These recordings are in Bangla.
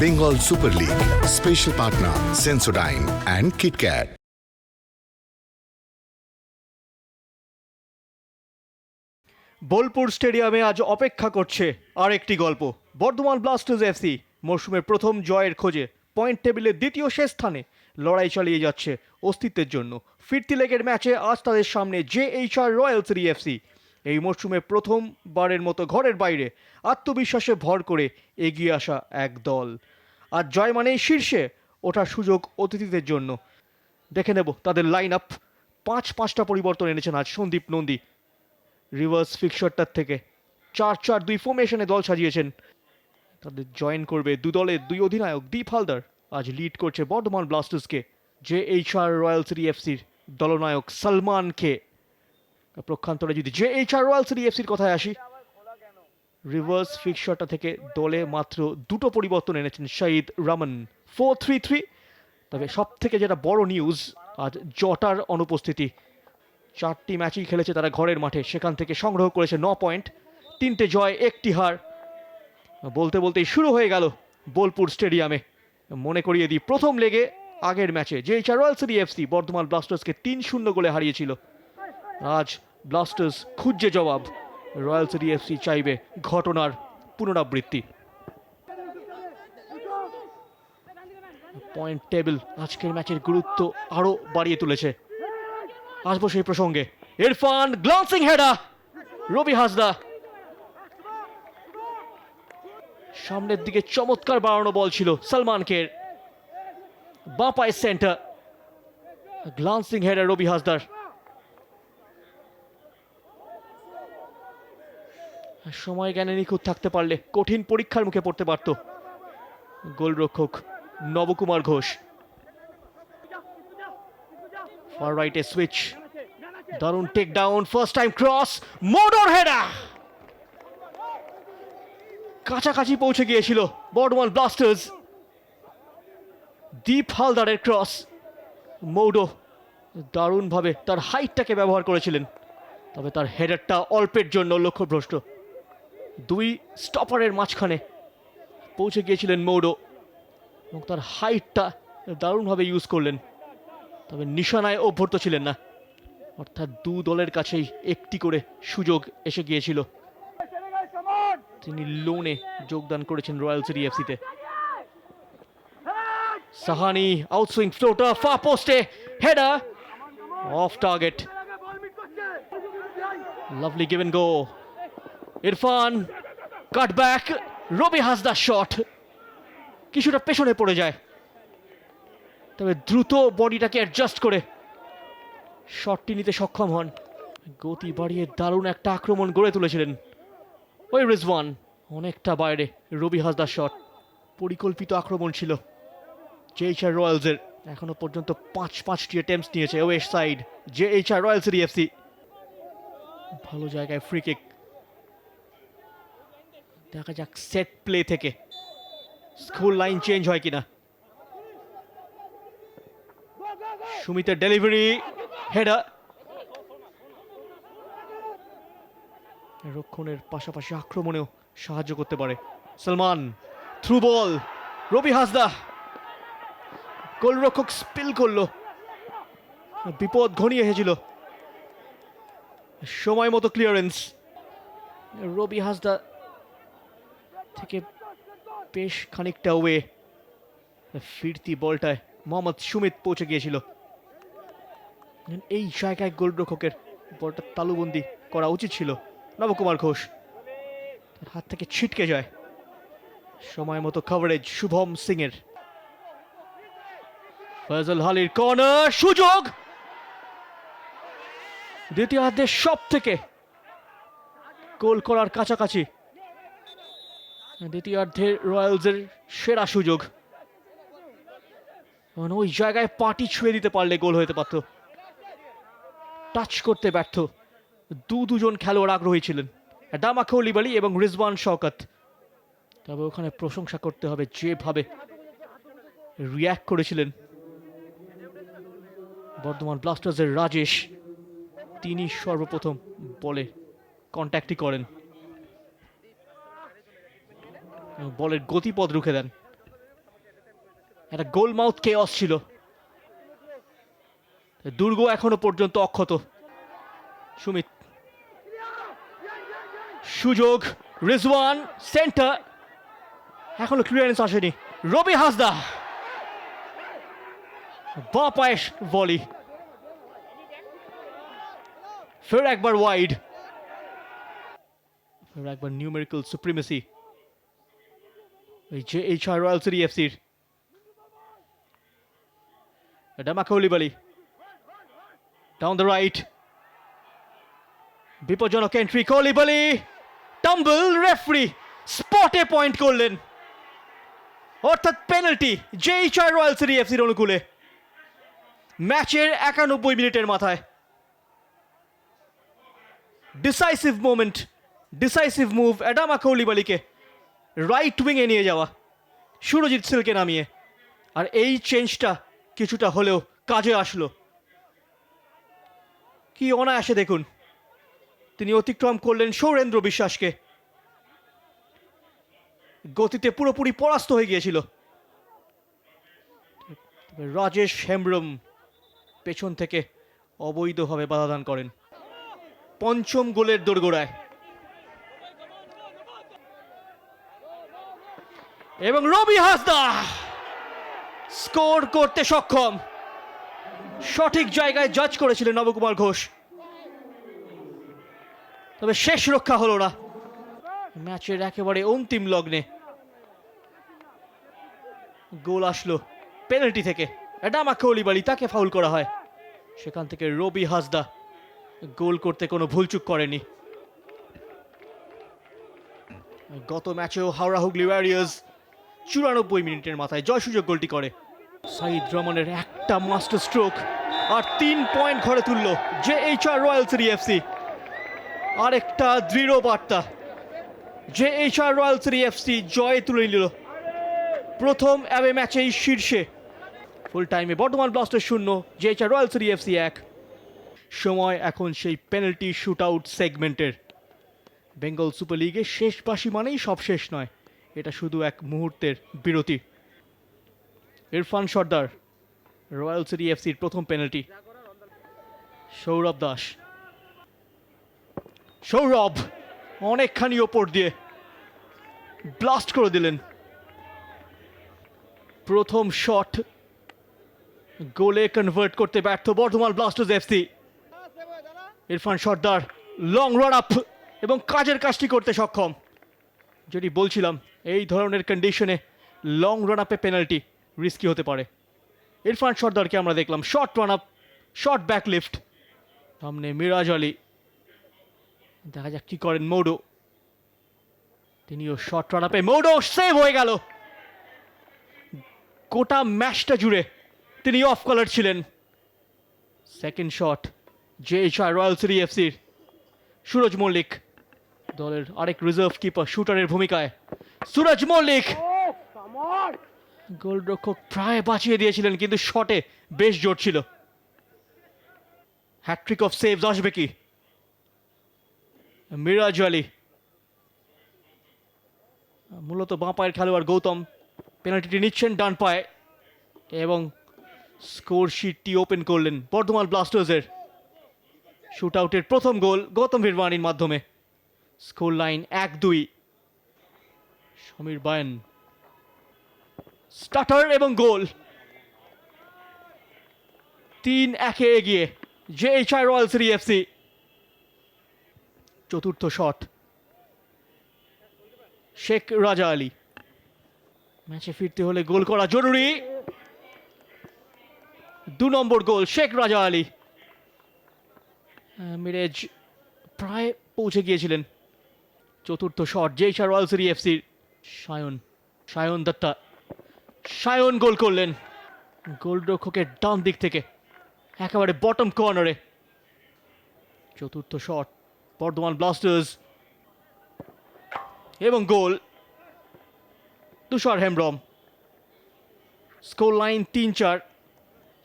Bengal Super League. Special partner Sensodyne and KitKat. Bolpur স্টেডিয়ামে আজ অপেক্ষা করছে আরেকটি গল্প। বর্ধমান ব্লাস্টার্স এফসি মরশুমের প্রথম জয়ের খোঁজে পয়েন্ট টেবিলের দ্বিতীয় শেষ স্থানে লড়াই চালিয়ে যাচ্ছে অস্তিত্বের জন্য। ফিরতি লেগের ম্যাচে আজ তাদের সামনে জেএইচআর রয়্যাল সিটি এফসি। এই মরশুমে প্রথমবারের মতো ঘরের বাইরে আত্মবিশ্বাসে ভর করে এগিয়ে আসা এক দল। আর জয় মানেই শীর্ষে ওঠার সুযোগ অতিথিদের জন্য। দেখে নেব তাদের লাইন আপ। পাঁচটা পরিবর্তন এনেছেন আজ সন্দীপ নন্দী রিভার্স ফিক্সচারটার থেকে। 4-4-2 ফর্মেশনে দল সাজিয়েছেন। তাদের জয়েন করবে দু দলের দুই অধিনায়ক দীপ হালদার। আজ লিড করছে বর্ধমান ব্লাস্টার্সকে জেএইচআর রয়্যাল সিটি এফসির দলনায়ক সালমানকে। প্রক্ষান্তরে যদি জেএইচআর রয়্যাল সিটি এফসির কথায় আসি, রিভার্স ফিক্সচারটা থেকে দলে মাত্র দুটো পরিবর্তন এনেছেন শাহিদ রামন। 4-3-3। তবে সব থেকে যেটা বড় নিউজ, আজ জটার অনুপস্থিতি। 4টি ম্যাচই খেলেছে তারা ঘরের মাঠে, সেখান থেকে সংগ্রহ করেছে 9 পয়েন্ট, 3টে জয় 1টি হার। বলতে বলতেই শুরু হয়ে গেল বোলপুর স্টেডিয়ামে। মনে করিয়ে দিই, প্রথম লেগে আগের ম্যাচে জেএইচআর রয়্যাল সিটি এফসি বর্ধমান ব্লাস্টার্সকে 3-0 গোলে হারিয়েছিল। আজ ব্লাস্টার্স খুঁজছে জবাব, রয়্যাল সিটি এফসি চাইবে ঘটনার পুনরাবৃত্তি। পয়েন্ট টেবিল আজকের ম্যাচের গুরুত্ব আরো বাড়িয়ে তুলেছে। আসবো সেই প্রসঙ্গে। ইরফান গ্লান্সিং হেডার, রবি হাসদা সামনের দিকে চমৎকার বাড়ানো বল ছিল সালমানকে, বাঁ পায়ের সেন্টার। গ্লান্সিং হেডার রবি হাসদার। সময় জ্ঞানে নিখুঁত থাকতে পারলে কঠিন পরীক্ষার মুখে পড়তে পারত গোলরক্ষক নবকুমার ঘোষ। ফার রাইটে সুইচ, দারুণ take down, first time cross, মোডোর হেডার। কাছাকাছি পৌঁছে গিয়েছিল বর্ধমান ব্লাস্টার্স। দীপ হালদারের ক্রস, মৌডো দারুণভাবে তার হাইটটাকে ব্যবহার করেছিলেন, তবে তার হেডারটা অল্পের জন্য লক্ষ্যভ্রষ্ট। দুই স্টপারের মাঝখানে পৌঁছে গিয়েছিলেন মৌডো এবং তার হাইটটা দারুণভাবে ইউজ করলেন, তবে নিশানায় অভ্যর্থ ছিলেন না। অর্থাৎ দু দলের কাছেই একটি করে সুযোগ এসে গিয়েছিল। তিনি লোনে যোগদান করেছেন রয়্যাল সিটি এফসিতে। সাহানি আউটসুইং ফ্লোটার, ফার পোস্টে header, off target. Lovely give and go. Irfan cut back, Ravi হাসদার শট কিছুটা পেছনে পড়ে যায়, তবে দ্রুত বডিটাকে অ্যাডজাস্ট করে শটটি নিতে সক্ষম হন। গতি বাড়িয়ে দারুণ একটা আক্রমণ গড়ে তুলেছিলেন ওই রিজওয়ান। অনেকটা বাইরে রবি হাসদার শট। পরিকল্পিত আক্রমণ ছিল জেএইচআর রয়্যালসের। এখনো পর্যন্ত 5টি অ্যাটেম্পটস নিয়েছে west side JHR Royal City FC. ভালো জায়গায় ফ্রি কিক। দেখা যাক সেট প্লে থেকে স্কুল লাইন চেঞ্জ হয় কিনা। সুমিতের ডেলিভারি, হেডার। রক্ষণের পাশাপাশি আক্রমণেও সাহায্য করতে পারে সালমান। Through ball, Ravi Hasda. গোলরক্ষক স্পিল করলো, বিপদ ঘনিয়ে এসেছিল। সময় মতো ক্লিয়ারেন্স রবি হাসদা থেকে বেশ খানিকটা ওয়ে। ফিরতি বলটায় মোহাম্মদ সুমিত পৌঁছে গিয়েছিল। এই জায়গায় গোলরক্ষকের বলটা তালুবন্দি করা উচিত ছিল। নবকুমার ঘোষ, তার হাত থেকে ছিটকে যায়। সময় মতো কভারেজ শুভম সিং এর। ফয়জল হালির কর্নার, সুযোগ। দ্বিতীয়ার্ধের সব থেকে গোল করার কাছাকাছি, দ্বিতীয়ার্ধের রয়্যালসের সেরা সুযোগ। ওই জায়গায় পাটি ছুঁয়ে দিতে পারলে গোল হতে পারত। টাচ করতে ব্যর্থ দুজন খেলোয়াড় আগ্রহী ছিলেন, ডামা কৌলিবালি এবং রিজওয়ান শওকত। তবে ওখানে প্রশংসা করতে হবে যেভাবে রিয়্যাক্ট করেছিলেন বর্ধমান ব্লাস্টার্সের রাজেশ। তিনি সর্বপ্রথম বলে কন্ট্যাক্টই করেন, বলের গতিপথ রুখে দেন। একটা গোলমাউথ কেওস ছিল। দুর্গ এখনো পর্যন্ত অক্ষত। সুমিত, সুযোগ, রিজওয়ান সেন্টার, এখনো ক্লিয়ারেন্স আসেনি। রবি হাসদা বাঁ পায়ে ভলি, ফের একবার ওয়াইড, ফের একবার নিউমেরিক্যাল সুপ্রিমেসি এই যে এইচআর রয়্যাল সিটি এফসির। Adama Coulibaly down the right, বিপজ্জনক এন্ট্রি। কৌলিবালি টাম্বল, রেফারি স্পটে পয়েন্ট করলেন, অর্থাৎ পেনাল্টি যে এইচআর রয়্যাল সিটি এফসির অনুকূলে। ম্যাচের 91 মিনিটের মাথায় decisive moment, decisive move Adama কৌলিবালিকে রাইট উইংয়ে নিয়ে যাওয়া, সুরজিৎ সিলকে নামিয়ে। আর এই চেঞ্জটা কিছুটা হলেও কাজে আসলো। কি অনায়াসে দেখুন তিনি অতিক্রম করলেন সৌরেন্দ্র বিশ্বাসকে। গতিতে পুরোপুরি পরাস্ত হয়ে গিয়েছিল। রাজেশ হেমব্রম পেছন থেকে অবৈধভাবে বাধাদান করেন। পঞ্চম গোলের দোরগোড়ায় এবং রবি হাসদা স্কোর করতে সক্ষম। সঠিক জায়গায় জাজ করেছিলেন নবকুমার ঘোষ, তবে শেষ রক্ষা হলো না। ম্যাচের একেবারে অন্তিম লগ্নে গোল আসলো পেনাল্টি থেকে। অ্যাডামা কৌলিবালি, তাকে ফাউল করা হয়। সেখান থেকে রবি হাসদা গোল করতে কোনো ভুলচুক করেনি। গত ম্যাচেও হাওড়া হুগলি ওয়ারিয়র্স 94 মিনিটের মাথায় জয় সুযোগ গোলটি করে। সাইদ রহমানের একটা মাস্টার স্ট্রোক আর 3 পয়েন্ট ঘরে তুলল যে এইচআর রয়্যাল সিটি এফসি। আরেকটা দৃঢ় বার্তা, যে এইচআর রয়্যাল সিটি এফসি জয় তুলে নিল। প্রথম অ্যাওয়ে ম্যাচেই শীর্ষে। ফুল টাইমে বর্ধমান ব্লাস্টার্স 0, যে এইচআর রয়্যাল সিটি এফসি 1। সময় এখন সেই পেনাল্টি শুট আউট সেগমেন্টের। বেঙ্গল সুপার লিগে শেষ বাসি মানেই সব শেষ নয়, এটা শুধু এক মুহূর্তের বিরতি। ইরফান সর্দার, রয়্যাল সিটি এফসির প্রথম পেনাল্টি। সৌরভ দাস, সৌরভ অনেকখানি ওপর দিয়ে ব্লাস্ট করে দিলেন। প্রথম শট গোলে কনভার্ট করতে ব্যর্থ বর্ধমান ব্লাস্টার্স এফসি। ইরফান সর্দার লং রান আপ এবং কাজের কাজটি করতে সক্ষম। যদি বলছিলাম এই ধরনের কন্ডিশনে লং রান আপে পেনাল্টি রিস্কি হতে পারে। ইরফান সর্দারকে আমরা দেখলাম short run up, short back lift. সামনে মিরাজ আলী, দেখা যাক কি করেন মৌডো। তিনিও শর্ট রান আপে, মৌডো সেভ হয়ে গেল। গোটা ম্যাচটা জুড়ে তিনি অফ কালার ছিলেন। সেকেন্ড শট যে এইচআর রয়্যাল সিটি এফসির। সুরজ মল্লিক, দলের আরেক রিজার্ভ কিপার শুটারের ভূমিকায়। সুরজ মল্লিক, গোলরক্ষক প্রায় বাঁচিয়ে দিয়েছিলেন, কিন্তু শটে বেশ জোর ছিল। হ্যাট্রিক অফ সেভস আসবে কি? মিরাজ আলী, মূলত বাঁ পায়ের খেলোয়াড় গৌতম পেনাল্টিটি নিচ্ছেন ডান পায়ে এবং স্কোর শিটটি ওপেন করলেন বর্ধমান ব্লাস্টার্সের। শুট আউটের প্রথম গোল গৌতম ভিরবানির মাধ্যমে। Score line 1-2। সমীর বায়ন স্টার্টার এবং গোল। 3-1 এগিয়ে যে এইচআর রয়্যাল সিটি এফসি। চতুর্থ শট শেখ রাজা আলী। ম্যাচে ফিরতে হলে গোল করা জরুরি। 2 নম্বর গোল শেখ রাজা আলী। মিরেজ প্রায় পৌঁছে গিয়েছিলেন। চতুর্থ শট যে এইচআর রয়্যাল সিটি এফসির। সায়ন দত্তা, সায়ন গোল করলেন গোলরক্ষকের ডান দিক থেকে একেবারে বটম কর্নারে। চতুর্থ শট বর্ধমান ব্লাস্টার্স এবং goal Tushar Hembram. Score line 3-4।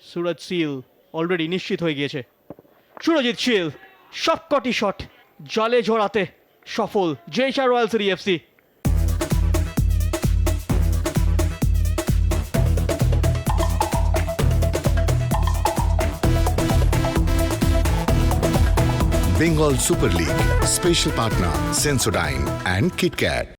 Suraj seal already নিশ্চিত হয়ে গিয়েছে। সুরজিৎ শীল সবকটি শট জালে জড়াতে সফল যে HR Royal City FC. Bengal Super League. Special partner Sensodyne and KitKat.